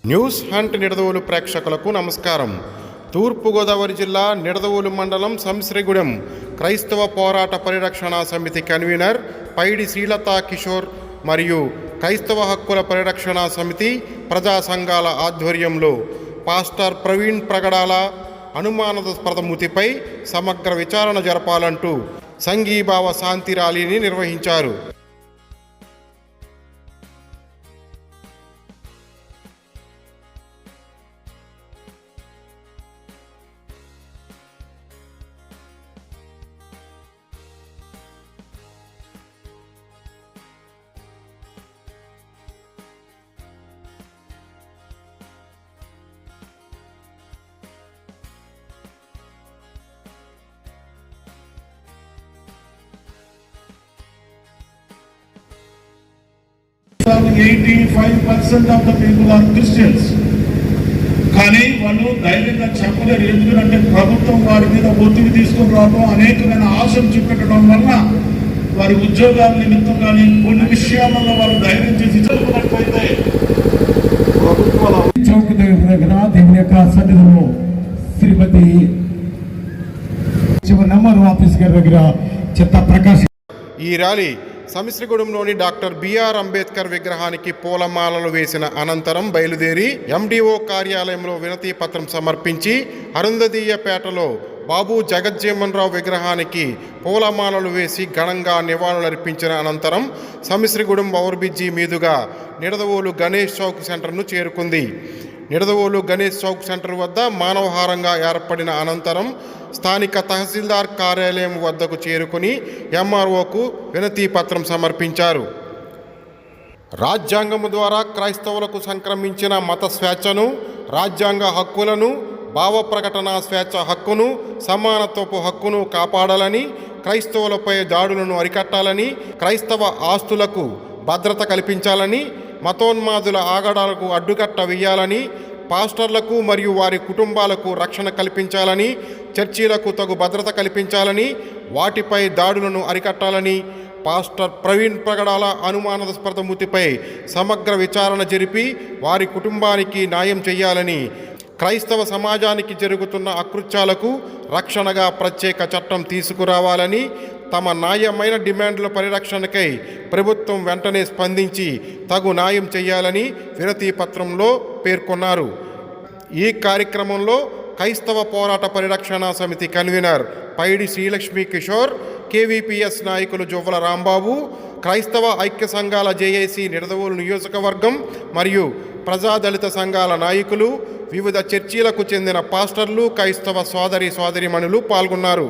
News hunt Nidadavolu ప్రేక్షకులకు నమస్కారం. తూర్పుగోదావరి జిల్లా నిడదవోలు మండలం సంశ్రీగూడెం క్రైస్తవ పోరాట పరిరక్షణ సమితి కన్వీనర్ పైడి శ్రీలతా కిషోర్ మరియు క్రైస్తవ హక్కుల పరిరక్షణ సమితి ప్రజా సంఘాల ఆధ్వర్యంలో పాస్టర్ ప్రవీణ్ ప్రగడాల అనుమానాస్పద మృతిపై సమగ్ర విచారణ జరపాలంటూ సంఘీభావ శాంతి ర్యాలీని నిర్వహించారు. Some 85% of the people are Christians. కానీ వాళ్ళు ధైర్యంగా చెప్పలేరు. ఎందుకంటే ప్రభుత్వం వారి మీద ఒత్తిడి తీసుకుని రావడం, అనేకమైన ఆశలు చూపెట్టడం వల్ల వారి ఉద్యోగాల నిమిత్తం కానీ కొన్ని విషయాలలో వాళ్ళు ధైర్యం చేసి చదువుకున్నట్లయితే ప్రభుత్వాల చౌక్ దగ్గర దేవుని యొక్క సన్నిధిలో శ్రీమతి నెంబర్ ఆఫీస్ గారి దగ్గర చెత్త ప్రకాశ్. ఈ ర్యాలీ సంశ్రీగూడెంలోని డాక్టర్ బిఆర్ అంబేద్కర్ విగ్రహానికి పూలమాలలు వేసిన అనంతరం బయలుదేరి ఎండిఓ కార్యాలయంలో వినతి పత్రం సమర్పించి అరుంధతీయపేటలో బాబు జగజ్జీవన్ రావు విగ్రహానికి పూలమాలలు వేసి ఘనంగా నివాళులర్పించిన అనంతరం సంశ్రీగూడెం ఓవర్బ్రిడ్జి మీదుగా నిడదవోలు గణేష్ చౌక్ సెంటర్ను చేరుకుంది. నిడదవోలు గణేష్ చౌక్ సెంటర్ వద్ద మానవహారంగా ఏర్పడిన అనంతరం స్థానిక తహసీల్దార్ కార్యాలయం వద్దకు చేరుకుని ఎంఆర్ఓకు వినతి పత్రం సమర్పించారు. రాజ్యాంగము ద్వారా క్రైస్తవులకు సంక్రమించిన మత స్వేచ్ఛను, రాజ్యాంగ హక్కులను, భావ ప్రకటన స్వేచ్ఛ హక్కును, సమానత్వపు హక్కును కాపాడాలని, క్రైస్తవులపై దాడులను అరికట్టాలని, క్రైస్తవ ఆస్తులకు భద్రత కల్పించాలని, మతోన్మాదుల ఆగడాలకు అడ్డుకట్ట వేయాలని, పాస్టర్లకు మరియు వారి కుటుంబాలకు రక్షణ కల్పించాలని, చర్చీలకు తగు భద్రత కల్పించాలని, వాటిపై దాడులను అరికట్టాలని, పాస్టర్ ప్రవీణ్ ప్రగడాల అనుమానాస్పద మృతిపై సమగ్ర విచారణ జరిపి వారి కుటుంబానికి న్యాయం చేయాలని, క్రైస్తవ సమాజానికి జరుగుతున్న అకృత్యాలకు రక్షణగా ప్రత్యేక చట్టం తీసుకురావాలని, తమ న్యాయమైన డిమాండ్ల పరిరక్షణకై ప్రభుత్వం వెంటనే స్పందించి తగు న్యాయం చేయాలని వినతి పత్రంలో పేర్కొన్నారు. ఈ కార్యక్రమంలో క్రైస్తవ పోరాట పరిరక్షణ సమితి కన్వీనర్ పైడి శ్రీలక్ష్మి కిషోర్, కేవీపీఎస్ నాయకులు జువ్వల రాంబాబు, క్రైస్తవ ఐక్య సంఘాల జేఏసీ నిడదవోలు నియోజకవర్గం మరియు ప్రజాదళిత సంఘాల నాయకులు, వివిధ చర్చీలకు చెందిన పాస్టర్లు, క్రైస్తవ సోదరీమణులు పాల్గొన్నారు.